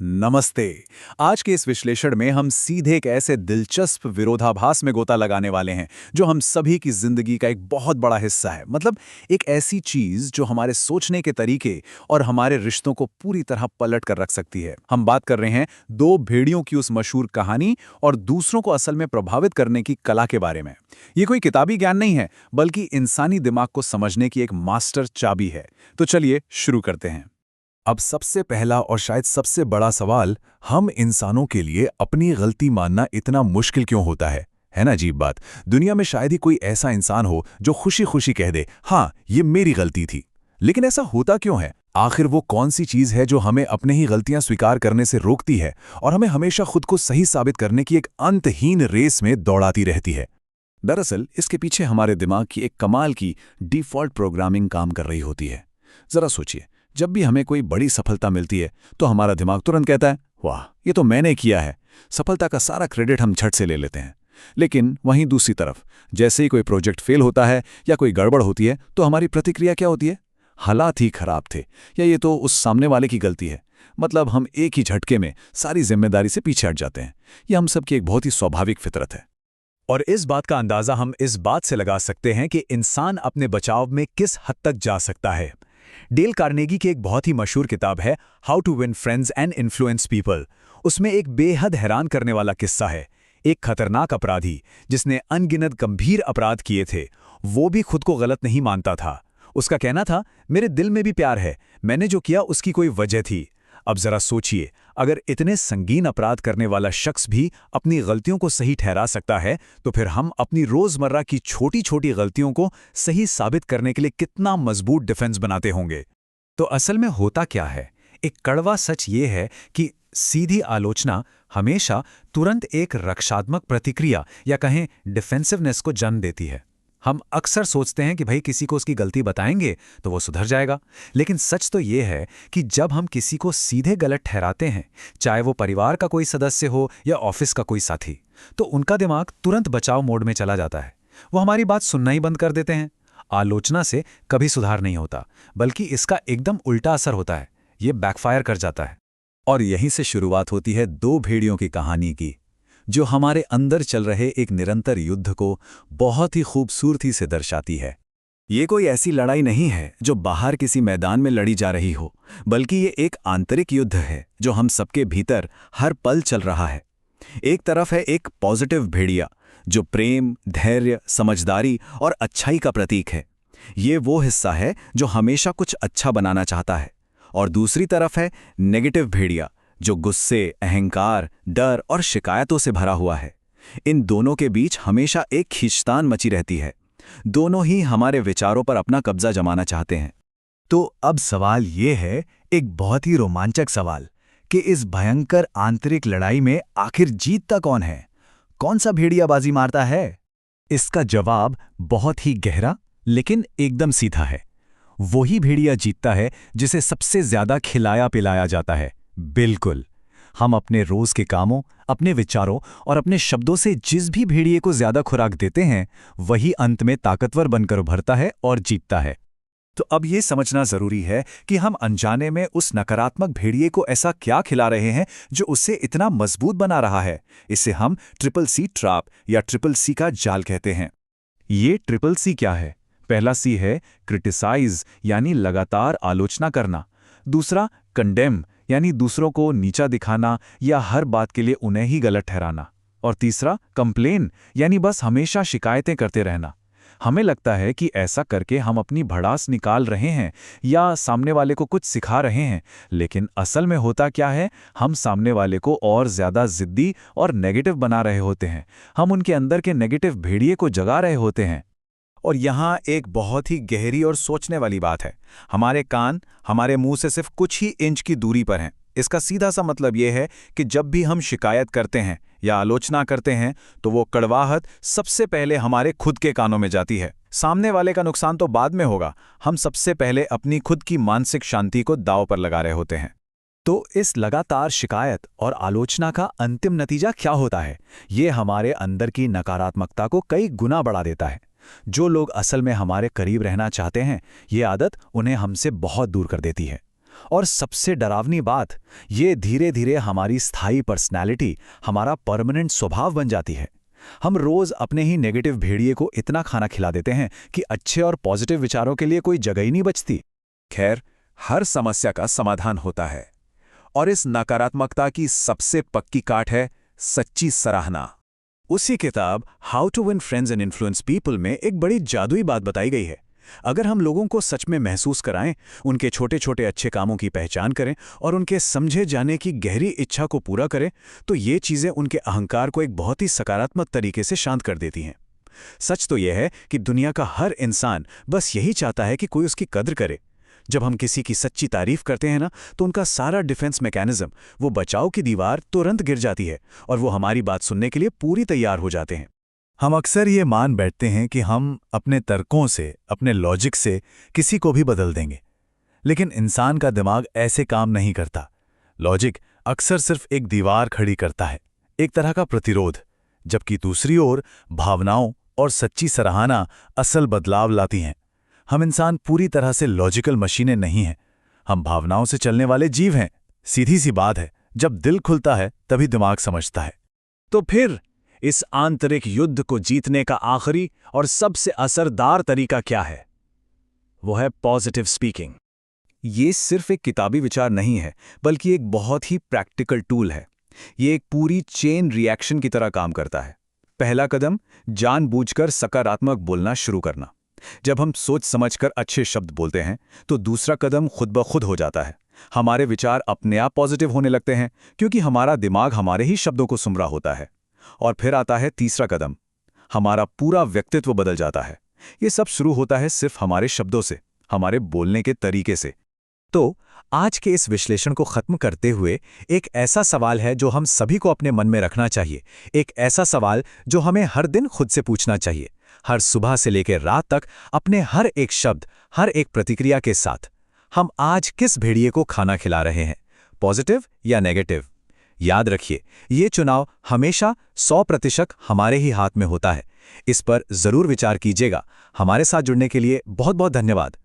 नमस्ते। आज के इस विश्लेषण में हम सीधे एक ऐसे दिलचस्प विरोधाभास में गोता लगाने वाले हैं जो हम सभी की जिंदगी का एक बहुत बड़ा हिस्सा है। मतलब एक ऐसी चीज जो हमारे सोचने के तरीके और हमारे रिश्तों को पूरी तरह पलट कर रख सकती है। हम बात कर रहे हैं दो भेड़ियों की उस मशहूर कहानी और दूसरों को असल में प्रभावित करने की कला के बारे में। ये कोई किताबी ज्ञान नहीं है, बल्कि इंसानी दिमाग को समझने की एक मास्टर चाबी है। तो चलिए शुरू करते हैं। अब सबसे पहला और शायद सबसे बड़ा सवाल, हम इंसानों के लिए अपनी गलती मानना इतना मुश्किल क्यों होता है ना अजीब बात। दुनिया में शायद ही कोई ऐसा इंसान हो जो खुशी खुशी कह दे, हाँ ये मेरी गलती थी। लेकिन ऐसा होता क्यों है? आखिर वो कौन सी चीज है जो हमें अपने ही गलतियां स्वीकार करने से रोकती है और हमें हमेशा खुद को सही साबित करने की एक अंतहीन रेस में दौड़ाती रहती है? दरअसल इसके पीछे हमारे दिमाग की एक कमाल की डिफ़ॉल्ट प्रोग्रामिंग काम कर रही होती है। जरा सोचिए, जब भी हमें कोई बड़ी सफलता मिलती है तो हमारा दिमाग तुरंत कहता है, वाह ये तो मैंने किया है। सफलता का सारा क्रेडिट हम झट से ले लेते हैं। लेकिन वहीं दूसरी तरफ, जैसे ही कोई प्रोजेक्ट फेल होता है या कोई गड़बड़ होती है तो हमारी प्रतिक्रिया क्या होती है? हालात ही खराब थे, या ये तो उस सामने वाले की गलती है। मतलब हम एक ही झटके में सारी जिम्मेदारी से पीछे हट जाते हैं। यह हम सबकी एक बहुत ही स्वाभाविक फितरत है। और इस बात का अंदाजा हम इस बात से लगा सकते हैं कि इंसान अपने बचाव में किस हद तक जा सकता है। डेल कार्नेगी की एक बहुत ही मशहूर किताब है how to win friends and influence people. उसमें एक बेहद हैरान करने वाला किस्सा है। एक खतरनाक अपराधी जिसने अनगिनत गंभीर अपराध किए थे, वो भी खुद को गलत नहीं मानता था। उसका कहना था, मेरे दिल में भी प्यार है, मैंने जो किया उसकी कोई वजह थी। अब जरा सोचिए, अगर इतने संगीन अपराध करने वाला शख्स भी अपनी गलतियों को सही ठहरा सकता है, तो फिर हम अपनी रोजमर्रा की छोटी छोटी गलतियों को सही साबित करने के लिए कितना मजबूत डिफेंस बनाते होंगे। तो असल में होता क्या है? एक कड़वा सच ये है कि सीधी आलोचना हमेशा तुरंत एक रक्षात्मक प्रतिक्रिया या कहें डिफेंसिवनेस को जन्म देती है। हम अक्सर सोचते हैं कि भाई किसी को उसकी गलती बताएंगे तो वो सुधर जाएगा। लेकिन सच तो ये है कि जब हम किसी को सीधे गलत ठहराते हैं, चाहे वो परिवार का कोई सदस्य हो या ऑफिस का कोई साथी, तो उनका दिमाग तुरंत बचाव मोड में चला जाता है। वो हमारी बात सुनना ही बंद कर देते हैं। आलोचना से कभी सुधार नहीं होता, बल्कि इसका एकदम उल्टा असर होता है। ये बैकफायर कर जाता है। और यहीं से शुरुआत होती है दो भेड़ियों की कहानी की, जो हमारे अंदर चल रहे एक निरंतर युद्ध को बहुत ही खूबसूरती से दर्शाती है। ये कोई ऐसी लड़ाई नहीं है जो बाहर किसी मैदान में लड़ी जा रही हो, बल्कि ये एक आंतरिक युद्ध है जो हम सबके भीतर हर पल चल रहा है। एक तरफ है एक पॉजिटिव भेड़िया जो प्रेम, धैर्य, समझदारी और अच्छाई का प्रतीक है। ये वो हिस्सा है जो हमेशा कुछ अच्छा बनाना चाहता है। और दूसरी तरफ है नेगेटिव भेड़िया जो गुस्से, अहंकार, डर और शिकायतों से भरा हुआ है। इन दोनों के बीच हमेशा एक खींचतान मची रहती है। दोनों ही हमारे विचारों पर अपना कब्जा जमाना चाहते हैं। तो अब सवाल ये है, एक बहुत ही रोमांचक सवाल, कि इस भयंकर आंतरिक लड़ाई में आखिर जीतता कौन है? कौन सा भेड़िया बाजी मारता है? इसका जवाब बहुत ही गहरा लेकिन एकदम सीधा है। वही भेड़िया जीतता है जिसे सबसे ज्यादा खिलाया पिलाया जाता है। बिल्कुल, हम अपने रोज के कामों, अपने विचारों और अपने शब्दों से जिस भी भेड़िए को ज्यादा खुराक देते हैं, वही अंत में ताकतवर बनकर उभरता है और जीतता है। तो अब ये समझना जरूरी है कि हम अनजाने में उस नकारात्मक भेड़िए को ऐसा क्या खिला रहे हैं जो उसे इतना मजबूत बना रहा है। इसे हम ट्रिपल सी ट्रैप या ट्रिपल सी का जाल कहते हैं। ये ट्रिपल सी क्या है? पहला सी है क्रिटिसाइज, यानी लगातार आलोचना करना। दूसरा कंडेम, यानी दूसरों को नीचा दिखाना या हर बात के लिए उन्हें ही गलत ठहराना। और तीसरा कंप्लेन, यानी बस हमेशा शिकायतें करते रहना। हमें लगता है कि ऐसा करके हम अपनी भड़ास निकाल रहे हैं या सामने वाले को कुछ सिखा रहे हैं, लेकिन असल में होता क्या है, हम सामने वाले को और ज्यादा जिद्दी और नेगेटिव बना रहे होते हैं। हम उनके अंदर के नेगेटिव भेड़िए को जगा रहे होते हैं। और यहाँ एक बहुत ही गहरी और सोचने वाली बात है। हमारे कान हमारे मुंह से सिर्फ कुछ ही इंच की दूरी पर हैं। इसका सीधा सा मतलब यह है कि जब भी हम शिकायत करते हैं या आलोचना करते हैं, तो वो कड़वाहट सबसे पहले हमारे खुद के कानों में जाती है। सामने वाले का नुकसान तो बाद में होगा, हम सबसे पहले अपनी खुद की मानसिक शांति को दांव पर लगा रहे होते हैं। तो इस लगातार शिकायत और आलोचना का अंतिम नतीजा क्या होता है? ये हमारे अंदर की नकारात्मकता को कई गुना बढ़ा देता है। जो लोग असल में हमारे करीब रहना चाहते हैं, ये आदत उन्हें हमसे बहुत दूर कर देती है। और सबसे डरावनी बात, ये धीरे धीरे हमारी स्थायी पर्सनैलिटी, हमारा परमानेंट स्वभाव बन जाती है। हम रोज अपने ही नेगेटिव भेड़िए को इतना खाना खिला देते हैं कि अच्छे और पॉजिटिव विचारों के लिए कोई जगह ही नहीं बचती। खैर, हर समस्या का समाधान होता है, और इस नकारात्मकता की सबसे पक्की काट है सच्ची सराहना। उसी किताब how to win friends and influence people में एक बड़ी जादुई बात बताई गई है। अगर हम लोगों को सच में महसूस कराएं, उनके छोटे छोटे अच्छे कामों की पहचान करें और उनके समझे जाने की गहरी इच्छा को पूरा करें, तो ये चीज़ें उनके अहंकार को एक बहुत ही सकारात्मक तरीके से शांत कर देती हैं। सच तो यह है कि दुनिया का हर इंसान बस यही चाहता है कि कोई उसकी कद्र करे। जब हम किसी की सच्ची तारीफ करते हैं ना, तो उनका सारा डिफेंस मैकेनिज्म, वो बचाव की दीवार तुरंत गिर जाती है और वो हमारी बात सुनने के लिए पूरी तैयार हो जाते हैं। हम अक्सर ये मान बैठते हैं कि हम अपने तर्कों से, अपने लॉजिक से किसी को भी बदल देंगे, लेकिन इंसान का दिमाग ऐसे काम नहीं करता। लॉजिक अक्सर सिर्फ एक दीवार खड़ी करता है, एक तरह का प्रतिरोध, जबकि दूसरी ओर भावनाओं और सच्ची सराहना असल बदलाव लाती हैं। हम इंसान पूरी तरह से लॉजिकल मशीनें नहीं हैं, हम भावनाओं से चलने वाले जीव हैं। सीधी सी बात है, जब दिल खुलता है तभी दिमाग समझता है। तो फिर इस आंतरिक युद्ध को जीतने का आखिरी और सबसे असरदार तरीका क्या है? वो है पॉजिटिव स्पीकिंग। ये सिर्फ एक किताबी विचार नहीं है, बल्कि एक बहुत ही प्रैक्टिकल टूल है। ये एक पूरी चेन रिएक्शन की तरह काम करता है। पहला कदम, जानबूझकर सकारात्मक बोलना शुरू करना। जब हम सोच समझकर अच्छे शब्द बोलते हैं, तो दूसरा कदम खुद ब खुद हो जाता है। हमारे विचार अपने आप पॉजिटिव होने लगते हैं, क्योंकि हमारा दिमाग हमारे ही शब्दों को सुन रहा होता है। और फिर आता है तीसरा कदम, हमारा पूरा व्यक्तित्व बदल जाता है। ये सब शुरू होता है सिर्फ हमारे शब्दों से, हमारे बोलने के तरीके से। तो आज के इस विश्लेषण को खत्म करते हुए एक ऐसा सवाल है जो हम सभी को अपने मन में रखना चाहिए। एक ऐसा सवाल जो हमें हर दिन खुद से पूछना चाहिए, हर सुबह से लेकर रात तक, अपने हर एक शब्द, हर एक प्रतिक्रिया के साथ। हम आज किस भेड़िए को खाना खिला रहे हैं, पॉजिटिव या नेगेटिव? याद रखिए, ये चुनाव हमेशा 100% हमारे ही हाथ में होता है। इस पर जरूर विचार कीजिएगा। हमारे साथ जुड़ने के लिए बहुत बहुत धन्यवाद।